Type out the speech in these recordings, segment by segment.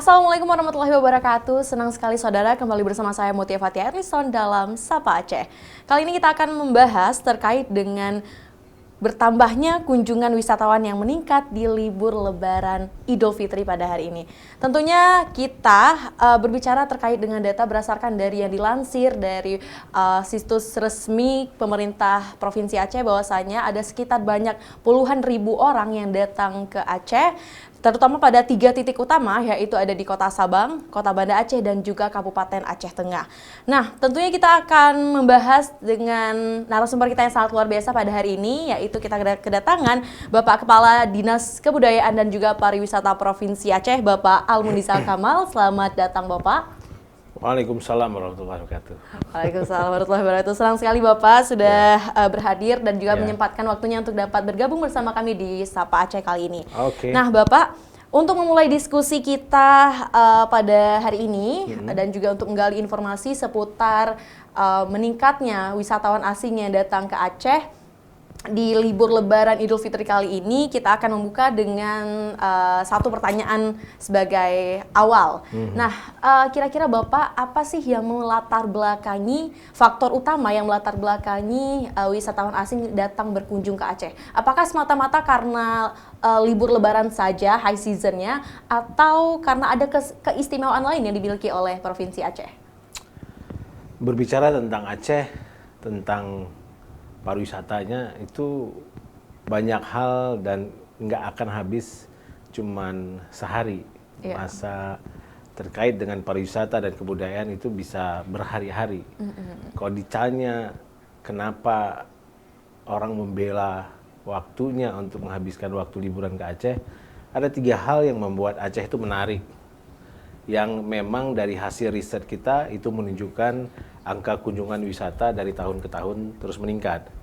Assalamualaikum warahmatullahi wabarakatuh. Senang sekali saudara kembali bersama saya Mutia Fatia Erlison dalam Sapa Aceh. Kali ini kita akan membahas terkait dengan bertambahnya kunjungan wisatawan yang meningkat di libur Lebaran Idul Fitri pada hari ini. Tentunya kita berbicara terkait dengan data berdasarkan dari yang dilansir dari situs resmi pemerintah Provinsi Aceh, bahwasanya ada sekitar banyak puluhan ribu orang yang datang ke Aceh, terutama pada 3 titik utama, yaitu ada di Kota Sabang, Kota Banda Aceh, dan juga Kabupaten Aceh Tengah. Nah, tentunya kita akan membahas dengan narasumber kita yang sangat luar biasa pada hari ini, yaitu kita kedatangan Bapak Kepala Dinas Kebudayaan dan juga Pariwisata Provinsi Aceh, Bapak Almundisa Kamal. Selamat datang, Bapak. Waalaikumsalam warahmatullahi wabarakatuh. Waalaikumsalam warahmatullahi wabarakatuh. Senang sekali Bapak sudah berhadir dan juga menyempatkan waktunya untuk dapat bergabung bersama kami di Sapa Aceh kali ini. Nah Bapak, untuk memulai diskusi kita pada hari ini dan juga untuk menggali informasi seputar meningkatnya wisatawan asing yang datang ke Aceh di libur Lebaran Idul Fitri kali ini, kita akan membuka dengan satu pertanyaan sebagai awal. Nah, kira-kira Bapak, apa sih yang melatar belakangi, faktor utama yang melatar belakangi wisatawan asing datang berkunjung ke Aceh? Apakah semata-mata karena libur Lebaran saja, high seasonnya, atau karena ada keistimewaan lain yang dimiliki oleh Provinsi Aceh? Berbicara tentang Aceh, tentang pariwisatanya itu banyak hal dan nggak akan habis cuman sehari. Masa terkait dengan pariwisata dan kebudayaan itu bisa berhari-hari. Kalau ditanya kenapa orang membela waktunya untuk menghabiskan waktu liburan ke Aceh, ada 3 hal yang membuat Aceh itu menarik. Yang memang dari hasil riset kita itu menunjukkan angka kunjungan wisata dari tahun ke tahun terus meningkat.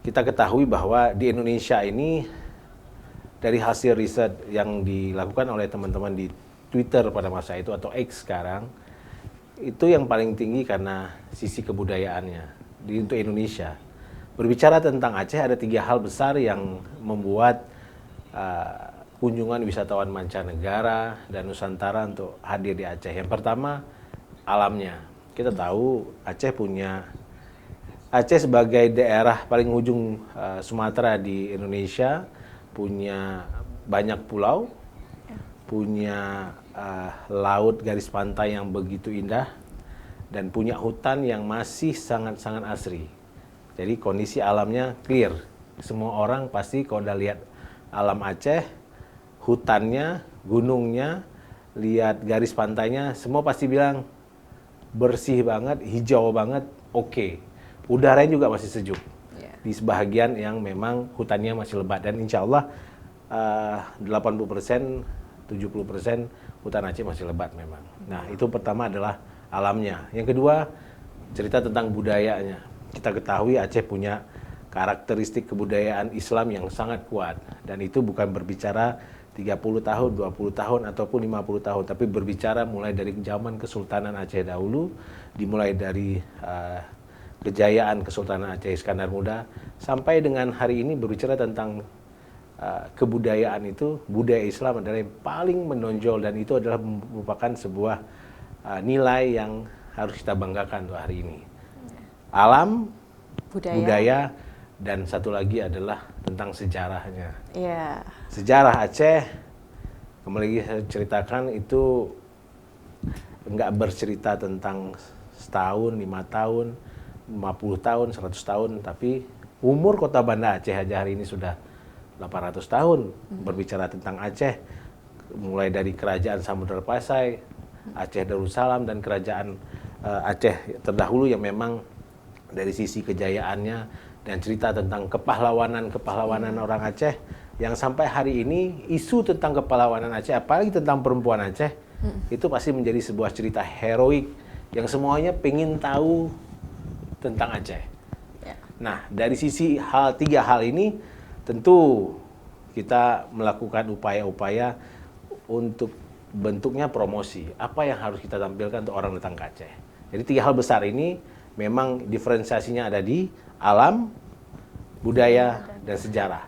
Kita ketahui bahwa di Indonesia ini dari hasil riset yang dilakukan oleh teman-teman di Twitter pada masa itu atau X sekarang, itu yang paling tinggi karena sisi kebudayaannya untuk Indonesia. Berbicara tentang Aceh, ada 3 hal besar yang membuat kunjungan wisatawan mancanegara dan Nusantara untuk hadir di Aceh. Yang pertama, alamnya. Kita tahu Aceh sebagai daerah paling ujung Sumatera di Indonesia, punya banyak pulau, punya laut garis pantai yang begitu indah, dan punya hutan yang masih sangat-sangat asri. Jadi kondisi alamnya clear. Semua orang pasti kalau udah lihat alam Aceh, hutannya, gunungnya, lihat garis pantainya, semua pasti bilang bersih banget, hijau banget, oke. Udaranya juga masih sejuk. Di sebahagian yang memang hutannya masih lebat. Dan insya Allah 80%, 70% hutan Aceh masih lebat memang. Nah, itu pertama adalah alamnya. Yang kedua, cerita tentang budayanya. Kita ketahui Aceh punya karakteristik kebudayaan Islam yang sangat kuat. Dan itu bukan berbicara 30 tahun, 20 tahun, ataupun 50 tahun. Tapi berbicara mulai dari zaman Kesultanan Aceh dahulu, dimulai dari kejayaan Kesultanan Aceh Iskandar Muda, sampai dengan hari ini berbicara tentang kebudayaan itu, budaya Islam adalah yang paling menonjol, dan itu adalah merupakan sebuah nilai yang harus kita banggakan untuk hari ini. Alam, budaya, dan satu lagi adalah tentang sejarahnya. Sejarah Aceh, kembali lagi saya ceritakan, itu enggak bercerita tentang setahun, 5 tahun, 50 tahun, 100 tahun, tapi umur Kota Banda Aceh aja hari ini sudah 800 tahun. Berbicara tentang Aceh, mulai dari Kerajaan Samudra Pasai, Aceh Darussalam, dan Kerajaan Aceh terdahulu yang memang dari sisi kejayaannya dan cerita tentang kepahlawanan orang Aceh, yang sampai hari ini isu tentang kepahlawanan Aceh, apalagi tentang perempuan Aceh, itu pasti menjadi sebuah cerita heroik yang semuanya pengen tahu tentang Aceh. Nah, dari sisi 3 hal ini, tentu kita melakukan upaya-upaya untuk bentuknya promosi. Apa yang harus kita tampilkan untuk orang datang ke Aceh. Jadi 3 hal besar ini memang diferensiasinya ada di alam, budaya, dan sejarah.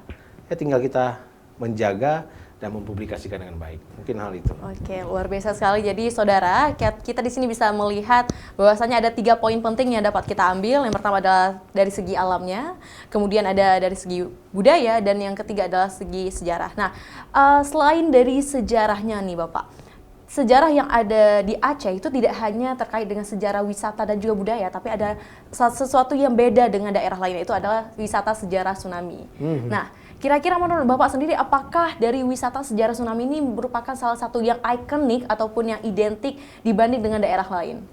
Ya tinggal kita menjaga dan mempublikasikan dengan baik. Mungkin hal itu. Oke, luar biasa sekali. Jadi saudara, kita di sini bisa melihat bahwasanya ada 3 poin penting yang dapat kita ambil. Yang pertama adalah dari segi alamnya, kemudian ada dari segi budaya, dan yang ketiga adalah segi sejarah. Nah, selain dari sejarahnya nih Bapak, sejarah yang ada di Aceh itu tidak hanya terkait dengan sejarah wisata dan juga budaya, tapi ada sesuatu yang beda dengan daerah lain, itu adalah wisata sejarah tsunami. Nah, kira-kira menurut Bapak sendiri, apakah dari wisata sejarah tsunami ini merupakan salah satu yang ikonik ataupun yang identik dibanding dengan daerah lain?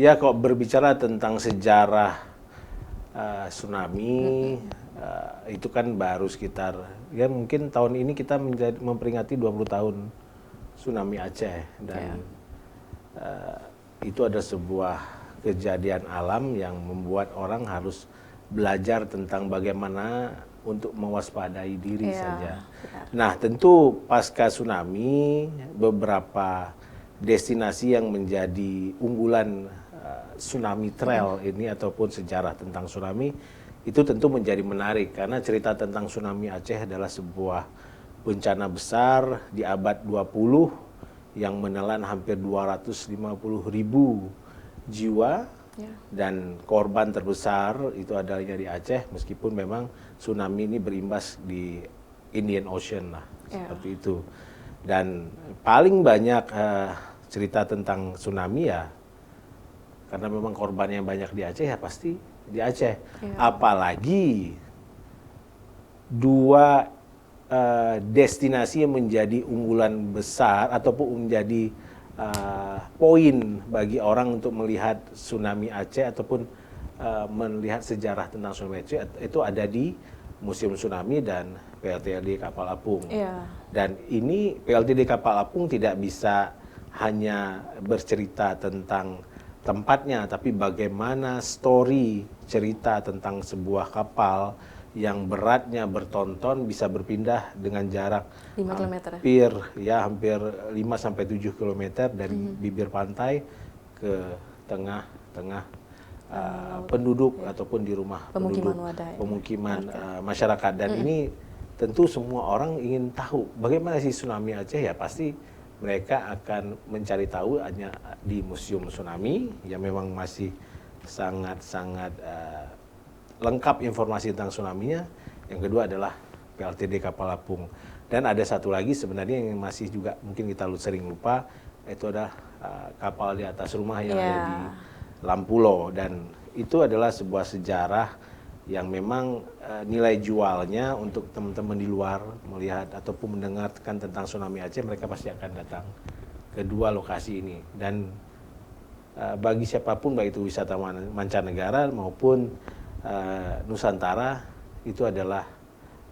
Ya, kok berbicara tentang sejarah tsunami, itu kan baru sekitar, ya mungkin tahun ini kita memperingati 20 tahun tsunami Aceh, dan itu ada sebuah kejadian alam yang membuat orang harus belajar tentang bagaimana untuk mewaspadai diri saja. Benar. Nah, tentu pasca tsunami, beberapa destinasi yang menjadi unggulan tsunami trail ini ataupun sejarah tentang tsunami itu tentu menjadi menarik, karena cerita tentang tsunami Aceh adalah sebuah bencana besar di abad 20 yang menelan hampir 250.000 jiwa. Dan korban terbesar itu adanya di Aceh, meskipun memang tsunami ini berimbas di Indian Ocean lah, seperti itu. Dan paling banyak cerita tentang tsunami ya, karena memang korbannya banyak di Aceh, ya pasti di Aceh. Apalagi dua destinasi yang menjadi unggulan besar ataupun menjadi poin bagi orang untuk melihat tsunami Aceh ataupun melihat sejarah tentang tsunami Aceh itu ada di Museum Tsunami dan PLTD Kapal Apung. Dan ini PLTD Kapal Apung tidak bisa hanya bercerita tentang tempatnya, tapi bagaimana story cerita tentang sebuah kapal yang beratnya bertonton bisa berpindah dengan jarak 5 km. hampir 5-7 km dari bibir pantai ke tengah-tengah penduduk ataupun di rumah pemukiman masyarakat. Dan ini tentu semua orang ingin tahu bagaimana sih tsunami Aceh, ya pasti mereka akan mencari tahu hanya di Museum Tsunami yang memang masih sangat-sangat lengkap informasi tentang tsunami-nya. Yang kedua adalah PLTD Kapal Apung. Dan ada satu lagi sebenarnya yang masih juga mungkin kita sering lupa, itu adalah kapal di atas rumah yang ada di Lampulo. Dan itu adalah sebuah sejarah yang memang nilai jualnya untuk teman-teman di luar melihat ataupun mendengarkan tentang tsunami Aceh, mereka pasti akan datang ke dua lokasi ini. Dan bagi siapapun, baik itu wisatawan mancanegara maupun Nusantara, itu adalah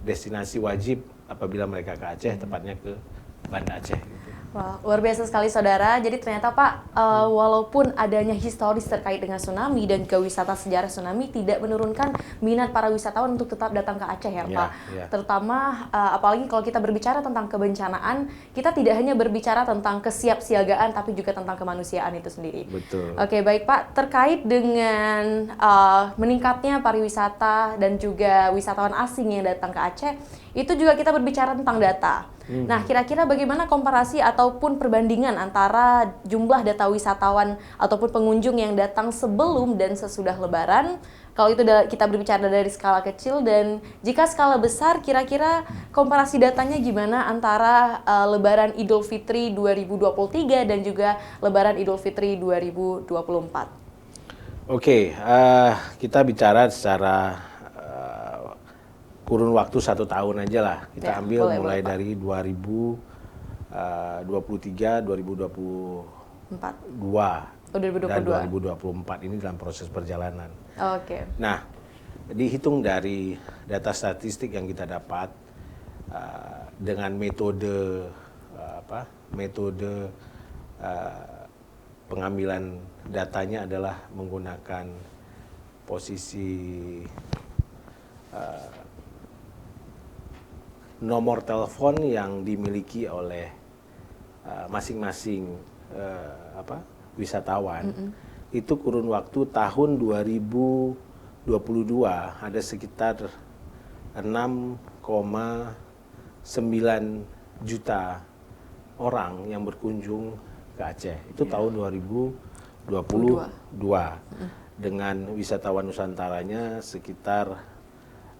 destinasi wajib apabila mereka ke Aceh, tepatnya ke Banda Aceh. Wah, luar biasa sekali saudara. Jadi ternyata Pak, walaupun adanya historis terkait dengan tsunami dan juga wisata sejarah tsunami, tidak menurunkan minat para wisatawan untuk tetap datang ke Aceh ya Pak. Terutama apalagi kalau kita berbicara tentang kebencanaan, kita tidak hanya berbicara tentang kesiapsiagaan, tapi juga tentang kemanusiaan itu sendiri. Betul. Oke, baik Pak. Terkait dengan meningkatnya pariwisata dan juga wisatawan asing yang datang ke Aceh, itu juga kita berbicara tentang data. Nah, kira-kira bagaimana komparasi ataupun perbandingan antara jumlah data wisatawan ataupun pengunjung yang datang sebelum dan sesudah Lebaran? Kalau itu kita berbicara dari skala kecil, dan jika skala besar, kira-kira komparasi datanya gimana antara Lebaran Idul Fitri 2023 dan juga Lebaran Idul Fitri 2024? Oke, kita bicara secara kurun waktu 1 tahun aja lah. Kita ambil mulai dari 2023, 2022, dan 2024 ini dalam proses perjalanan. Nah, dihitung dari data statistik yang kita dapat dengan metode pengambilan datanya adalah menggunakan posisi nomor telepon yang dimiliki oleh masing-masing wisatawan. Itu kurun waktu tahun 2022 ada sekitar 6,9 juta orang yang berkunjung ke Aceh. Itu tahun 2022. Dengan wisatawan Nusantaranya sekitar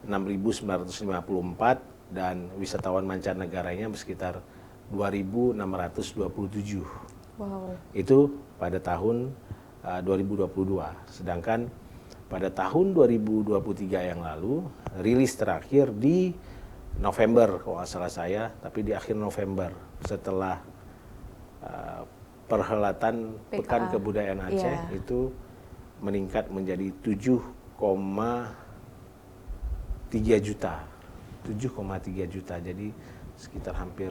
6.954 dan wisatawan mancanegaranya sekitar 2.627. Wow. Itu pada tahun 2022. Sedangkan pada tahun 2023 yang lalu, rilis terakhir di November kalau nggak salah saya, tapi di akhir November setelah perhelatan PKA. Pekan Kebudayaan Aceh itu meningkat menjadi 7,3 juta. 7,3 juta. Jadi sekitar hampir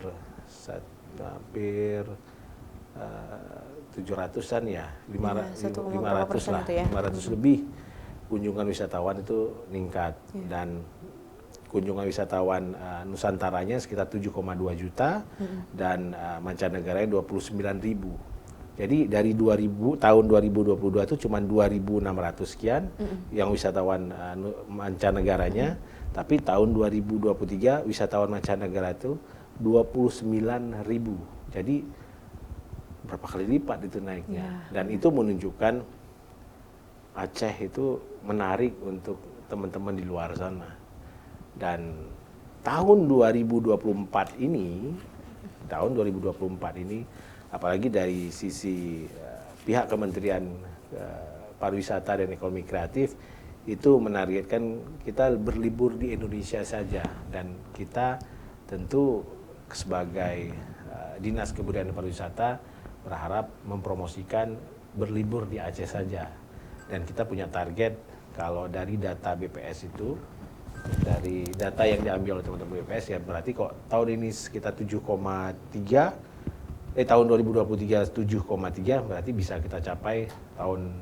700-an ya, 500 lah, ya. 500 lebih kunjungan wisatawan itu meningkat. Dan kunjungan wisatawan Nusantaranya sekitar 7,2 juta dan mancanegaranya 29.000. Jadi dari tahun 2022 itu cuma 2.600 sekian yang wisatawan mancanegaranya, tapi tahun 2023 wisatawan mancanegara itu 29.000. Jadi berapa kali lipat itu naiknya. Dan itu menunjukkan Aceh itu menarik untuk teman-teman di luar sana. Dan tahun 2024 ini, apalagi dari sisi pihak Kementerian Pariwisata dan Ekonomi Kreatif, itu menargetkan kita berlibur di Indonesia saja. Dan kita tentu sebagai Dinas Kebudayaan dan Pariwisata berharap mempromosikan berlibur di Aceh saja. Dan kita punya target, kalau dari data BPS itu, dari data yang diambil oleh teman-teman BPS, ya berarti kok tahun ini sekitar 7,3, tahun 2023 7,3, berarti bisa kita capai tahun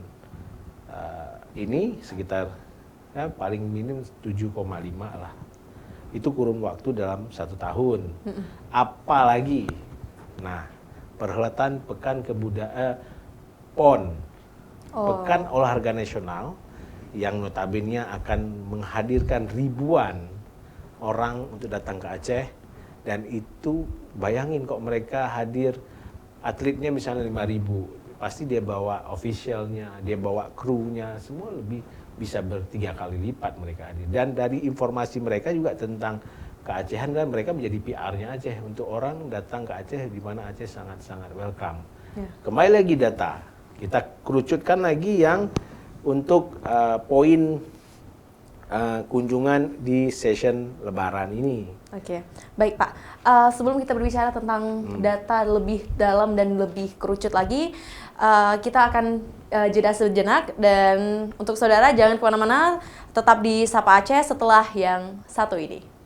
ini sekitar paling minim 7,5 lah. Itu kurun waktu dalam 1 tahun. Apalagi, nah, perhelatan Pekan Kebudayaan PON, Pekan Olahraga Nasional, yang notabene akan menghadirkan ribuan orang untuk datang ke Aceh. Dan itu bayangin kok mereka hadir, atletnya misalnya 5.000, pasti dia bawa officialnya, dia bawa krunya, semua lebih bisa 3 kali lipat mereka hadir. Dan dari informasi mereka juga tentang keacehan, kan mereka menjadi PR-nya Aceh untuk orang datang ke Aceh, di mana Aceh sangat-sangat welcome. Kembali lagi data, kita kerucutkan lagi yang untuk poin kunjungan di session Lebaran ini. Oke, baik Pak. Sebelum kita berbicara tentang data lebih dalam dan lebih kerucut lagi, kita akan jeda sejenak. Dan untuk saudara jangan kemana-mana, tetap di Sapa Aceh setelah yang satu ini.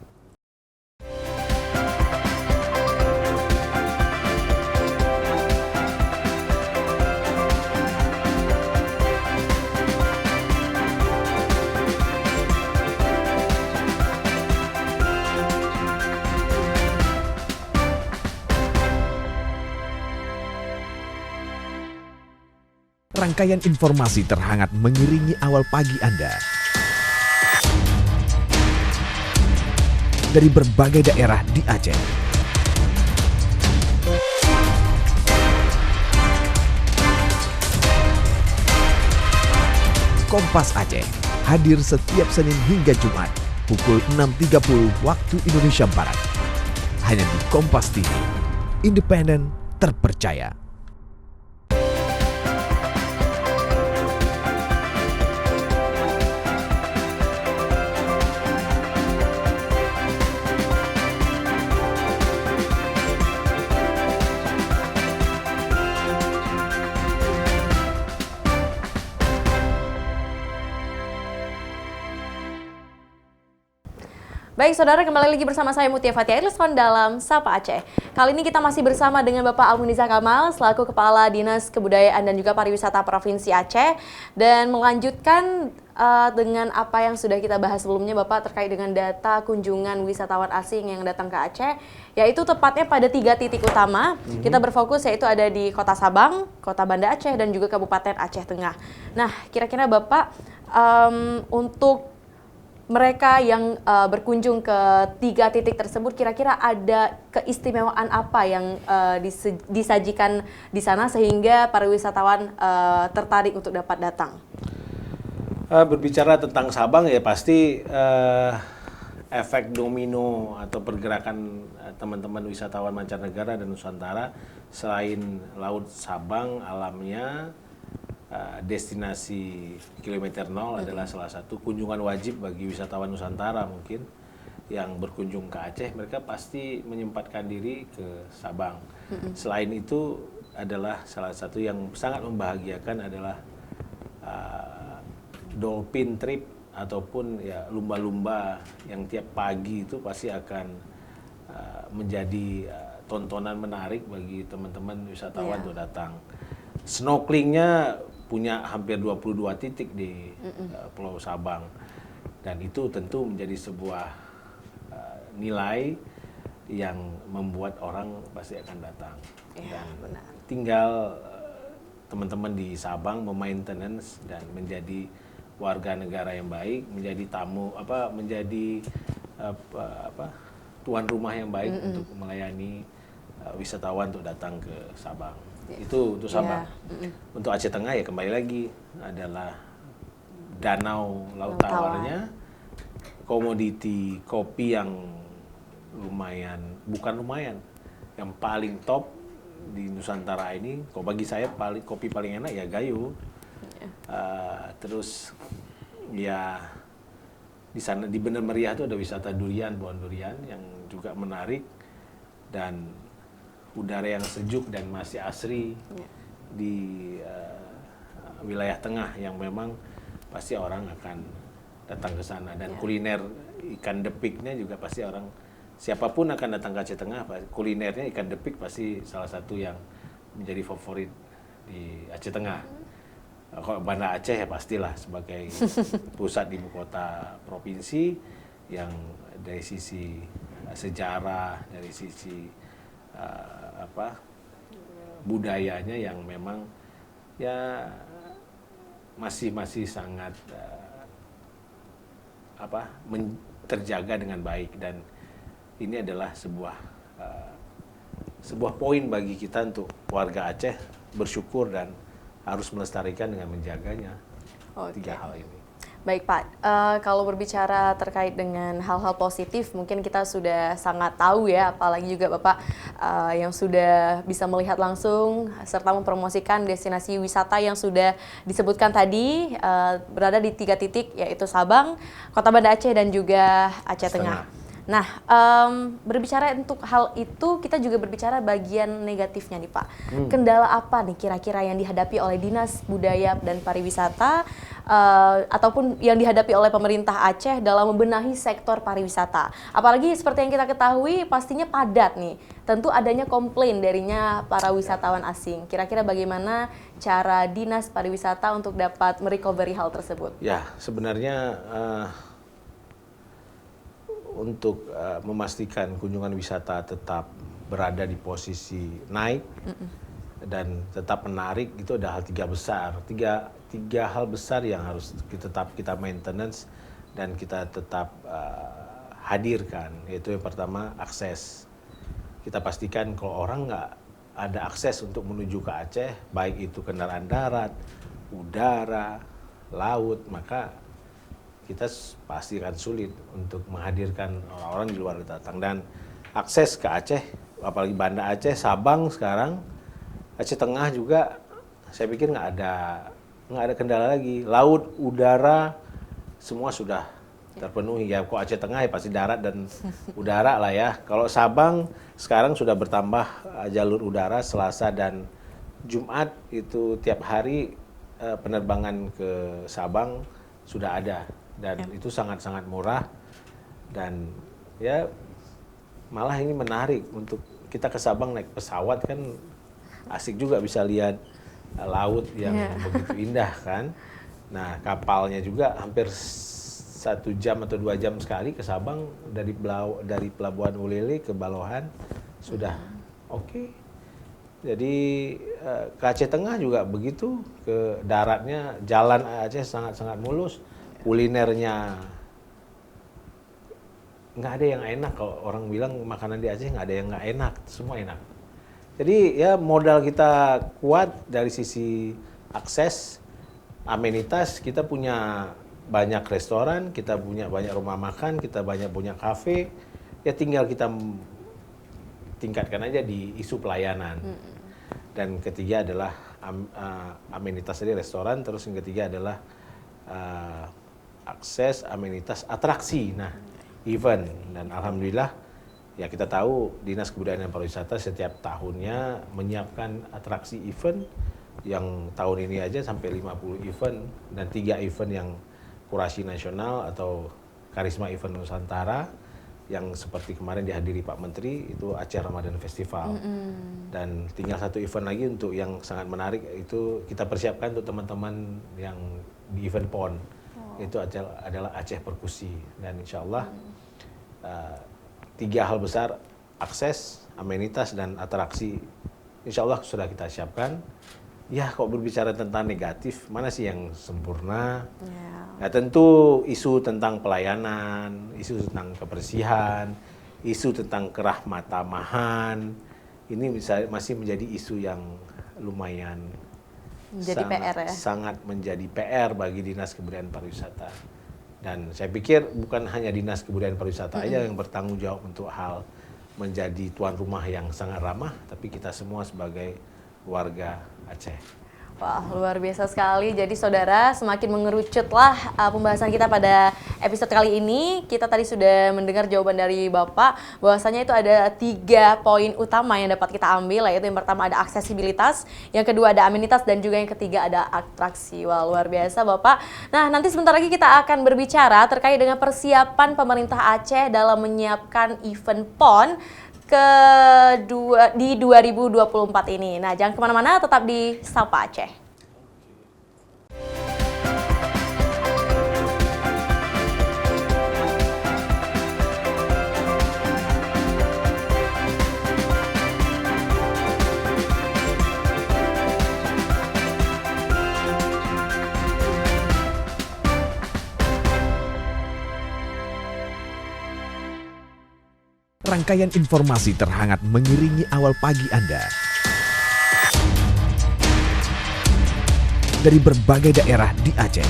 Rangkaian informasi terhangat mengiringi awal pagi Anda. Dari berbagai daerah di Aceh. Kompas Aceh hadir setiap Senin hingga Jumat pukul 6.30 waktu Indonesia Barat. Hanya di Kompas TV, independen, terpercaya. Baik saudara, kembali lagi bersama saya Mutia Fatia Irliston dalam Sapa Aceh. Kali ini kita masih bersama dengan Bapak Almuniza Kamal selaku Kepala Dinas Kebudayaan dan juga Pariwisata Provinsi Aceh, dan melanjutkan dengan apa yang sudah kita bahas sebelumnya Bapak terkait dengan data kunjungan wisatawan asing yang datang ke Aceh, yaitu tepatnya pada 3 titik utama. Kita berfokus yaitu ada di Kota Sabang, Kota Banda Aceh, dan juga Kabupaten Aceh Tengah. Nah, kira-kira Bapak untuk mereka yang berkunjung ke 3 titik tersebut, kira-kira ada keistimewaan apa yang disajikan di sana sehingga para wisatawan tertarik untuk dapat datang? Berbicara tentang Sabang ya pasti efek domino atau pergerakan teman-teman wisatawan mancanegara dan Nusantara, selain Laut Sabang alamnya, destinasi kilometer 0 adalah salah satu kunjungan wajib bagi wisatawan Nusantara mungkin yang berkunjung ke Aceh, mereka pasti menyempatkan diri ke Sabang. Selain itu adalah salah satu yang sangat membahagiakan adalah dolphin trip ataupun ya lumba-lumba yang tiap pagi itu pasti akan menjadi tontonan menarik bagi teman-teman wisatawan untuk datang. Snorkelingnya punya hampir 22 titik di Pulau Sabang, dan itu tentu menjadi sebuah nilai yang membuat orang pasti akan datang. Ya, Dan benar. tinggal teman-teman di Sabang memaintenance dan menjadi warga negara yang baik, menjadi tamu menjadi tuan rumah yang baik untuk melayani wisatawan untuk datang ke Sabang. Itu untuk Sabang. Untuk Aceh Tengah ya kembali lagi adalah danau laut tawarnya, komoditi kopi yang yang paling top di Nusantara ini. Kalau bagi saya kopi paling enak ya Gayo. Terus ya di sana di Bener Meriah itu ada wisata durian, pohon durian yang juga menarik, dan udara yang sejuk dan masih asri di wilayah tengah yang memang pasti orang akan datang ke sana. Dan kuliner ikan depiknya juga pasti orang, siapapun akan datang ke Aceh Tengah, kulinernya ikan depik pasti salah satu yang menjadi favorit di Aceh Tengah. Kalau Banda Aceh ya pastilah sebagai pusat ibu kota provinsi yang dari sisi sejarah, dari sisi budayanya yang memang ya masih sangat terjaga dengan baik, dan ini adalah sebuah poin bagi kita untuk warga Aceh bersyukur dan harus melestarikan dengan menjaganya. Tiga hal ini. Baik Pak, kalau berbicara terkait dengan hal-hal positif, mungkin kita sudah sangat tahu ya, apalagi juga Bapak yang sudah bisa melihat langsung serta mempromosikan destinasi wisata yang sudah disebutkan tadi, berada di 3 titik, yaitu Sabang, Kota Banda Aceh, dan juga Aceh Tengah. Nah, berbicara untuk hal itu, kita juga berbicara bagian negatifnya nih Pak. Kendala apa nih kira-kira yang dihadapi oleh Dinas Budaya dan Pariwisata ataupun yang dihadapi oleh pemerintah Aceh dalam membenahi sektor pariwisata? Apalagi seperti yang kita ketahui pastinya padat nih. Tentu adanya komplain darinya para wisatawan asing. Kira-kira bagaimana cara Dinas Pariwisata untuk dapat merecovery hal tersebut? Ya, sebenarnya untuk memastikan kunjungan wisata tetap berada di posisi naik dan tetap menarik, itu ada hal tiga hal besar yang harus kita maintenance dan kita tetap hadirkan. Yaitu yang pertama, akses. Kita pastikan kalau orang nggak ada akses untuk menuju ke Aceh, baik itu kendaraan darat, udara, laut, maka kita pasti akan sulit untuk menghadirkan orang-orang di luar datang. Dan akses ke Aceh, apalagi Banda Aceh, Sabang sekarang, Aceh Tengah juga, saya pikir nggak ada kendala lagi. Laut, udara, semua sudah terpenuhi. Ya, kok Aceh Tengah ya pasti darat dan udara lah ya. Kalau Sabang sekarang sudah bertambah jalur udara, Selasa dan Jumat itu tiap hari penerbangan ke Sabang sudah ada. Dan itu sangat-sangat murah, dan ya malah ini menarik untuk kita ke Sabang naik pesawat, kan asik juga bisa lihat laut yang begitu indah kan. Nah, kapalnya juga hampir 1 jam atau 2 jam sekali ke Sabang, dari Pelabuhan Ulele ke Balohan sudah oke. Jadi ke Aceh Tengah juga begitu, ke daratnya jalan Aceh sangat-sangat mulus. Kulinernya nggak ada yang enak. Kalau orang bilang makanan di Aceh nggak ada yang nggak enak, semua enak. Jadi ya modal kita kuat dari sisi akses, amenitas. Kita punya banyak restoran, kita punya banyak rumah makan, kita banyak punya kafe. Ya tinggal kita tingkatkan aja di isu pelayanan. Dan ketiga adalah amenitas tadi restoran, terus yang ketiga adalah akses, amenitas, atraksi. Nah, event. Dan alhamdulillah ya kita tahu Dinas Kebudayaan dan Pariwisata setiap tahunnya menyiapkan atraksi event yang tahun ini aja sampai 50 event dan 3 event yang kurasi nasional atau Karisma Event Nusantara yang seperti kemarin dihadiri Pak Menteri itu Aceh Ramadan Festival. Dan tinggal 1 event lagi untuk yang sangat menarik itu kita persiapkan untuk teman-teman yang di event PON. Itu adalah Aceh Perkusi dan insya Allah 3 hal besar, akses, amenitas dan atraksi insya Allah sudah kita siapkan. Ya, kalau berbicara tentang negatif, mana sih yang sempurna? Ya, tentu isu tentang pelayanan, isu tentang kebersihan, isu tentang kerahmatamahan, ini masih menjadi isu yang lumayan Jadi PR ya? sangat menjadi PR bagi Dinas Kebudayaan Pariwisata. Dan saya pikir bukan hanya Dinas Kebudayaan Pariwisata aja yang bertanggung jawab untuk hal menjadi tuan rumah yang sangat ramah, tapi kita semua sebagai warga Aceh. Wah, luar biasa sekali. Jadi saudara, semakin mengerucutlah pembahasan kita pada episode kali ini. Kita tadi sudah mendengar jawaban dari Bapak, bahwasanya itu ada 3 poin utama yang dapat kita ambil, yaitu yang pertama ada aksesibilitas, yang kedua ada amenitas, dan juga yang ketiga ada atraksi. Wah, luar biasa Bapak. Nah, nanti sebentar lagi kita akan berbicara terkait dengan persiapan pemerintah Aceh dalam menyiapkan event PON di 2024 ini. Nah, jangan kemana-mana, tetap di Sapa Aceh. Rangkaian informasi terhangat mengiringi awal pagi Anda. Dari berbagai daerah di Aceh.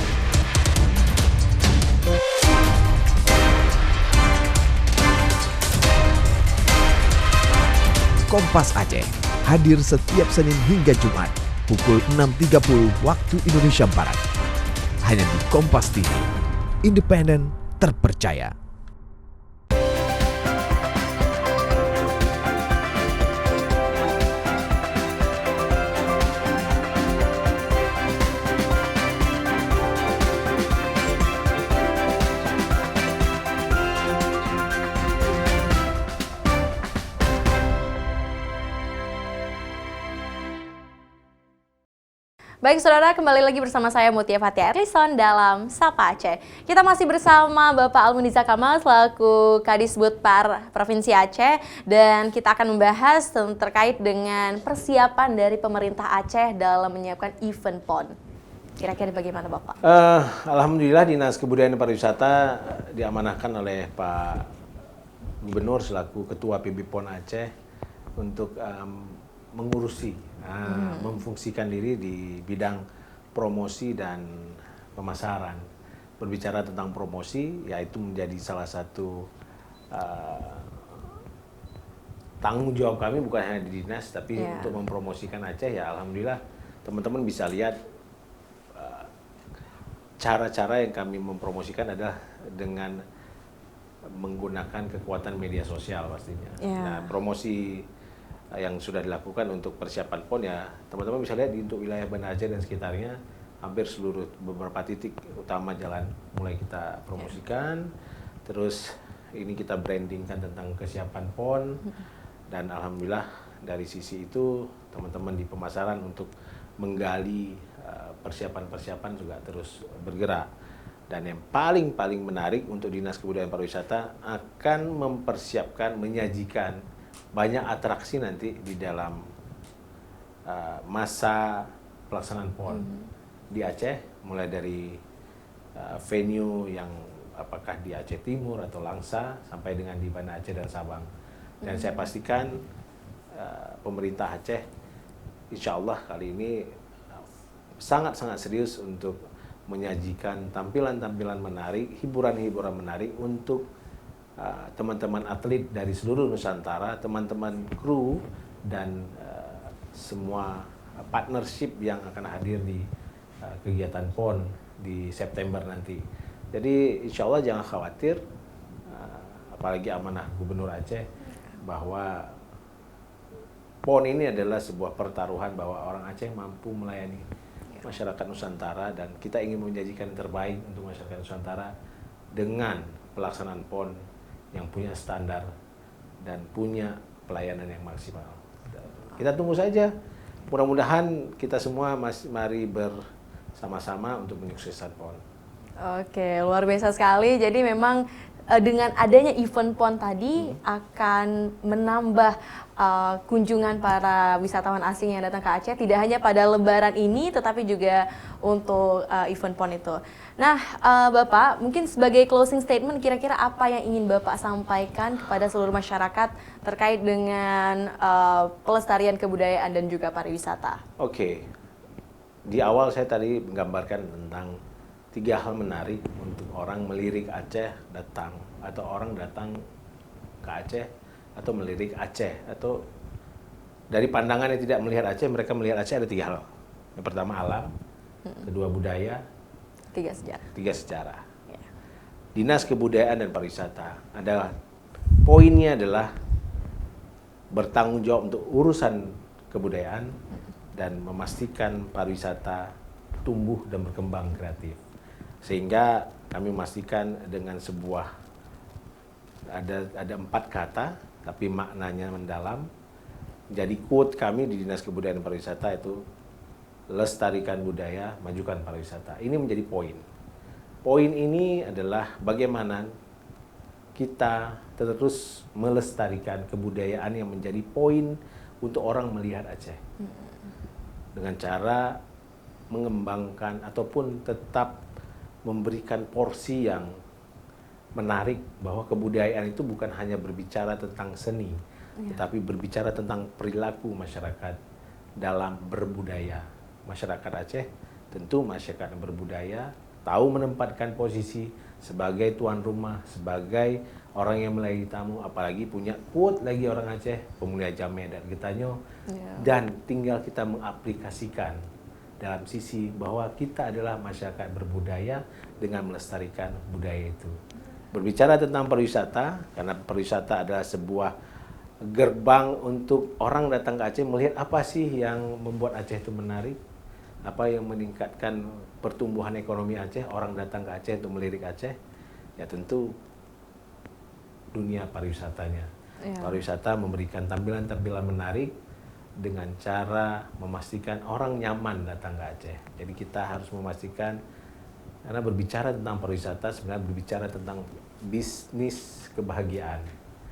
Kompas Aceh hadir setiap Senin hingga Jumat pukul 6.30 waktu Indonesia Barat. Hanya di Kompas TV, independen, terpercaya. Baik saudara, kembali lagi bersama saya Mutia Fatia Erlison dalam Sapa Aceh. Kita masih bersama Bapak Almuniza Kamal selaku Kadisbudpar Provinsi Aceh, dan kita akan membahas terkait dengan persiapan dari pemerintah Aceh dalam menyiapkan event PON. Kira-kira bagaimana Bapak? Alhamdulillah Dinas Kebudayaan dan Pariwisata diamanahkan oleh Pak Gubernur selaku Ketua PB PON Aceh untuk mengurusi, memfungsikan diri di bidang promosi dan pemasaran. Berbicara tentang promosi, yaitu menjadi salah satu tanggung jawab kami bukan hanya di dinas, tapi untuk mempromosikan Aceh. Ya alhamdulillah teman-teman bisa lihat cara-cara yang kami mempromosikan adalah dengan menggunakan kekuatan media sosial pastinya. Nah, promosi yang sudah dilakukan untuk persiapan PON ya teman-teman bisa lihat untuk wilayah Banda Aceh dan sekitarnya, hampir seluruh beberapa titik utama jalan mulai kita promosikan. Terus ini kita brandingkan tentang kesiapan PON, dan alhamdulillah dari sisi itu teman-teman di pemasaran untuk menggali persiapan-persiapan juga terus bergerak. Dan yang paling menarik untuk Dinas Kebudayaan Pariwisata akan mempersiapkan, menyajikan banyak atraksi nanti di dalam masa pelaksanaan PON di Aceh, mulai dari venue yang apakah di Aceh Timur atau Langsa sampai dengan di Banda Aceh dan Sabang. Dan saya pastikan pemerintah Aceh insya Allah kali ini sangat-sangat serius untuk menyajikan tampilan-tampilan menarik, hiburan-hiburan menarik untuk teman-teman atlet dari seluruh Nusantara, teman-teman kru dan semua partnership yang akan hadir di kegiatan PON di September nanti. Jadi insya Allah jangan khawatir, apalagi amanah Gubernur Aceh bahwa PON ini adalah sebuah pertaruhan bahwa orang Aceh mampu melayani masyarakat Nusantara dan kita ingin menjanjikan yang terbaik untuk masyarakat Nusantara dengan pelaksanaan PON yang punya standar dan punya pelayanan yang maksimal. Kita tunggu saja. Mudah-mudahan kita semua mari bersama-sama untuk menyukseskan PON. Oke, luar biasa sekali. Jadi memang dengan adanya event PON tadi akan menambah kunjungan para wisatawan asing yang datang ke Aceh, tidak hanya pada Lebaran ini, tetapi juga untuk event PON itu. Nah, Bapak, mungkin sebagai closing statement, kira-kira apa yang ingin Bapak sampaikan kepada seluruh masyarakat terkait dengan pelestarian kebudayaan dan juga pariwisata? Oke, di awal saya tadi menggambarkan tentang 3 hal menarik untuk orang melirik Aceh datang, atau orang datang ke Aceh atau melirik Aceh, atau dari pandangan yang tidak melihat Aceh, mereka melihat Aceh ada 3 hal. Yang pertama alam, kedua budaya, 3 sejarah. 3 sejarah. Ya. Dinas Kebudayaan dan Pariwisata adalah poinnya adalah bertanggung jawab untuk urusan kebudayaan dan memastikan pariwisata tumbuh dan berkembang kreatif. Sehingga kami memastikan dengan sebuah ada 4 kata tapi maknanya mendalam. Jadi quote kami di Dinas Kebudayaan dan Pariwisata itu lestarikan budaya, majukan pariwisata. Ini menjadi poin. Poin ini adalah bagaimana kita terus melestarikan kebudayaan yang menjadi poin untuk orang melihat Aceh. Dengan cara mengembangkan ataupun tetap memberikan porsi yang menarik bahwa kebudayaan itu bukan hanya berbicara tentang seni, tetapi berbicara tentang perilaku masyarakat dalam berbudaya. Masyarakat Aceh tentu masyarakat yang berbudaya, tahu menempatkan posisi sebagai tuan rumah, sebagai orang yang melayani tamu, apalagi punya quote lagi orang Aceh, pemulia Jameh dan Getanyo, dan tinggal kita mengaplikasikan dalam sisi bahwa kita adalah masyarakat berbudaya dengan melestarikan budaya itu. Berbicara tentang pariwisata, karena pariwisata adalah sebuah gerbang untuk orang datang ke Aceh melihat apa sih yang membuat Aceh itu menarik, apa yang meningkatkan pertumbuhan ekonomi Aceh, orang datang ke Aceh untuk melirik Aceh, ya tentu dunia pariwisatanya. Pariwisata memberikan tampilan-tampilan menarik dengan cara memastikan orang nyaman datang ke Aceh. Jadi kita harus memastikan, karena berbicara tentang pariwisata sebenarnya berbicara tentang bisnis kebahagiaan.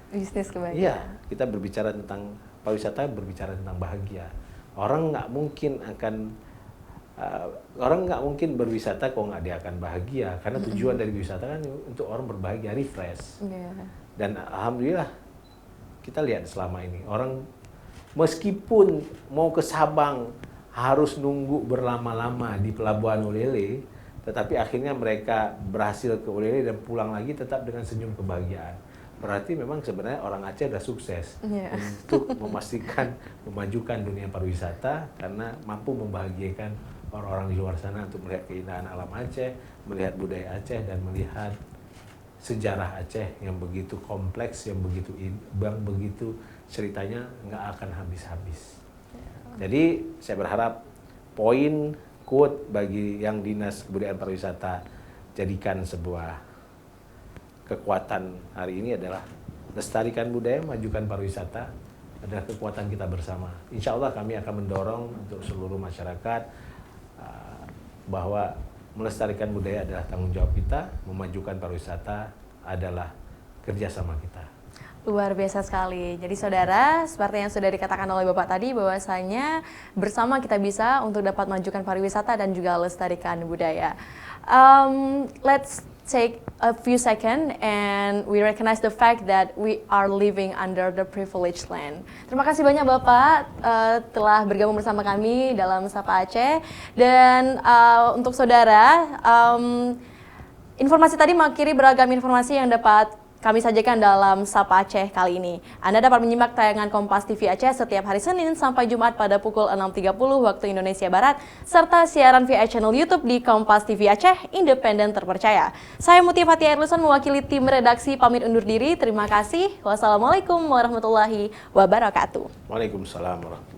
Bisnis kebahagiaan. Iya, kita berbicara tentang pariwisata, berbicara tentang bahagia. Orang nggak mungkin berwisata kalau nggak dia akan bahagia, karena tujuan dari wisata kan untuk orang berbahagia, refresh. Dan alhamdulillah kita lihat selama ini orang meskipun mau ke Sabang harus nunggu berlama-lama di Pelabuhan Ulele, tetapi akhirnya mereka berhasil ke Ulele dan pulang lagi tetap dengan senyum kebahagiaan. Berarti memang sebenarnya orang Aceh sudah sukses untuk memastikan memajukan dunia pariwisata karena mampu membahagiakan orang-orang di luar sana untuk melihat keindahan alam Aceh, melihat budaya Aceh, dan melihat sejarah Aceh yang begitu kompleks, yang begitu ceritanya nggak akan habis-habis. Jadi saya berharap poin quote bagi yang Dinas Kebudayaan Pariwisata jadikan sebuah kekuatan hari ini adalah lestarikan budaya, majukan pariwisata adalah kekuatan kita bersama. Insya Allah kami akan mendorong untuk seluruh masyarakat bahwa melestarikan budaya adalah tanggung jawab kita, memajukan pariwisata adalah kerjasama kita. Luar biasa sekali. Jadi saudara, seperti yang sudah dikatakan oleh Bapak tadi, bahwasanya bersama kita bisa untuk dapat majukan pariwisata dan juga lestarikan budaya. Let's take a few seconds and we recognize the fact that we are living under the privileged land. Terima kasih banyak Bapak telah bergabung bersama kami dalam Sapa Aceh. Dan untuk saudara, informasi tadi mengakhiri beragam informasi yang dapat kami sajikan dalam Sapa Aceh kali ini. Anda dapat menyimak tayangan Kompas TV Aceh setiap hari Senin sampai Jumat pada pukul 6.30 waktu Indonesia Barat, serta siaran via channel YouTube di Kompas TV Aceh, independen terpercaya. Saya Mutia Fatia Erlison mewakili tim redaksi pamit undur diri. Terima kasih. Wassalamualaikum warahmatullahi wabarakatuh. Waalaikumsalam warahmatullahi wabarakatuh.